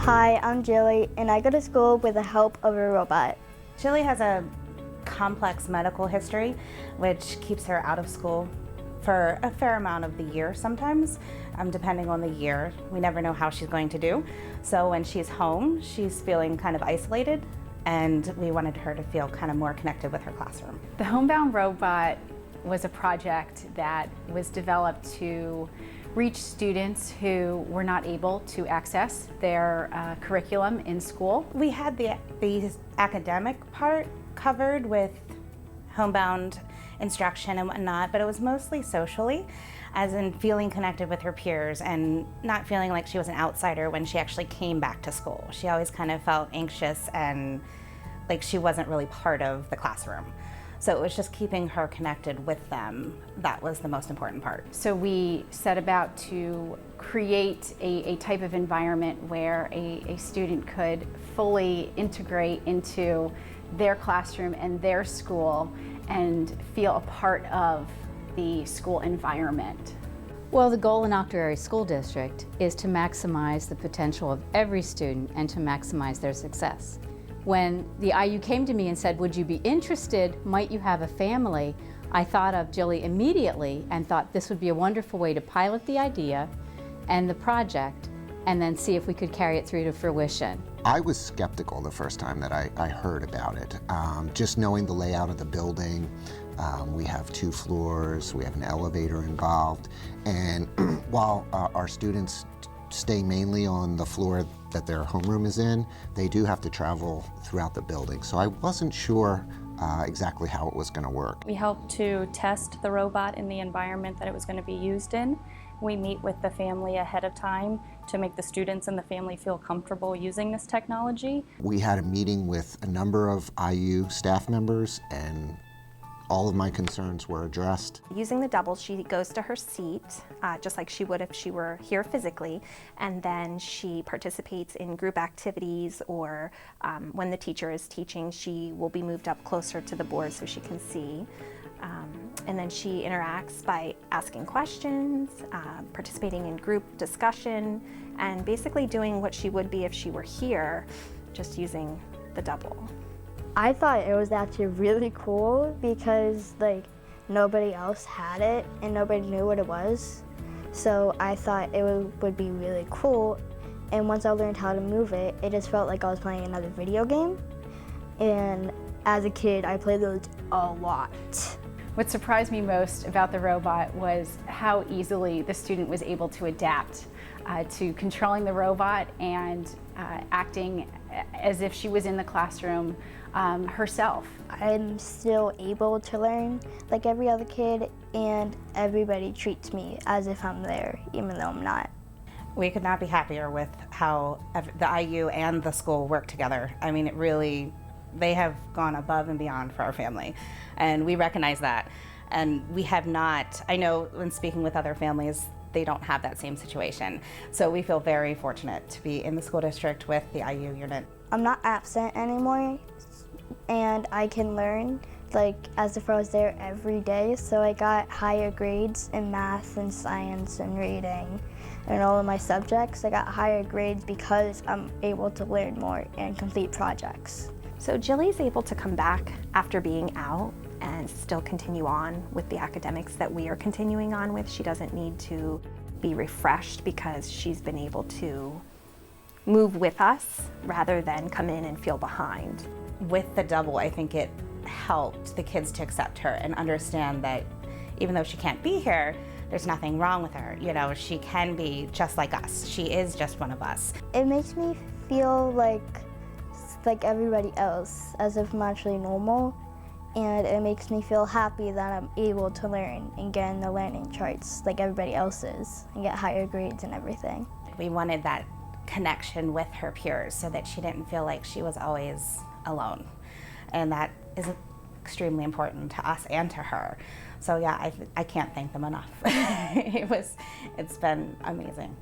Hi, I'm Jilly, and I go to school with the help of a robot. Jilly has a complex medical history, which keeps her out of school for a fair amount of the year sometimes, depending on the year. We never know how she's going to do. So when she's home, she's feeling kind of isolated, and we wanted her to feel kind of more connected with her classroom. The Homebound Robot was a project that was developed to reach students who were not able to access their curriculum in school. We had the academic part covered with homebound instruction and whatnot, but it was mostly socially, as in feeling connected with her peers and not feeling like she was an outsider when she actually came back to school. She always kind of felt anxious and like she wasn't really part of the classroom. So it was just keeping her connected with them. That was the most important part. So we set about to create a type of environment where a student could fully integrate into their classroom and their school and feel a part of the school environment. Well, the goal in Octorary School District is to maximize the potential of every student and to maximize their success. When the IU came to me and said, would you be interested, might you have a family, I thought of Jilly immediately and thought this would be a wonderful way to pilot the idea and the project and then see if we could carry it through to fruition. I was skeptical the first time that I heard about it. Just knowing the layout of the building, we have 2 floors, we have an elevator involved, and while our students stay mainly on the floor that their homeroom is in, they do have to travel throughout the building. So I wasn't sure exactly how it was going to work. We helped to test the robot in the environment that it was going to be used in. We meet with the family ahead of time to make the students and the family feel comfortable using this technology. We had a meeting with a number of IU staff members, and all of my concerns were addressed. Using the double, she goes to her seat, just like she would if she were here physically, and then she participates in group activities, or when the teacher is teaching, she will be moved up closer to the board so she can see. And then she interacts by asking questions, participating in group discussion, and basically doing what she would be if she were here, just using the double. I thought it was actually really cool because nobody else had it and nobody knew what it was. So I thought it would be really cool. And once I learned how to move it, it just felt like I was playing another video game. And as a kid, I played those a lot. What surprised me most about the robot was how easily the student was able to adapt to controlling the robot and acting as if she was in the classroom herself. I'm still able to learn like every other kid, and everybody treats me as if I'm there, even though I'm not. We could not be happier with how the IU and the school work together. I mean, it really, they have gone above and beyond for our family, and we recognize that. And we have not, I know when speaking with other families, they don't have that same situation. So we feel very fortunate to be in the school district with the IU unit. I'm not absent anymore, and I can learn as if I was there every day. So I got higher grades in math and science and reading and all of my subjects. I got higher grades because I'm able to learn more and complete projects. So Jilly's able to come back after being out and still continue on with the academics that we are continuing on with. She doesn't need to be refreshed because she's been able to move with us rather than come in and feel behind. With the double, I think it helped the kids to accept her and understand that even though she can't be here, there's nothing wrong with her. You know, she can be just like us. She is just one of us. It makes me feel like everybody else, as if I'm actually normal. And it makes me feel happy that I'm able to learn and get in the learning charts like everybody else is and get higher grades and everything. We wanted that connection with her peers so that she didn't feel like she was always alone. And that is extremely important to us and to her. So yeah, I can't thank them enough. It's been amazing.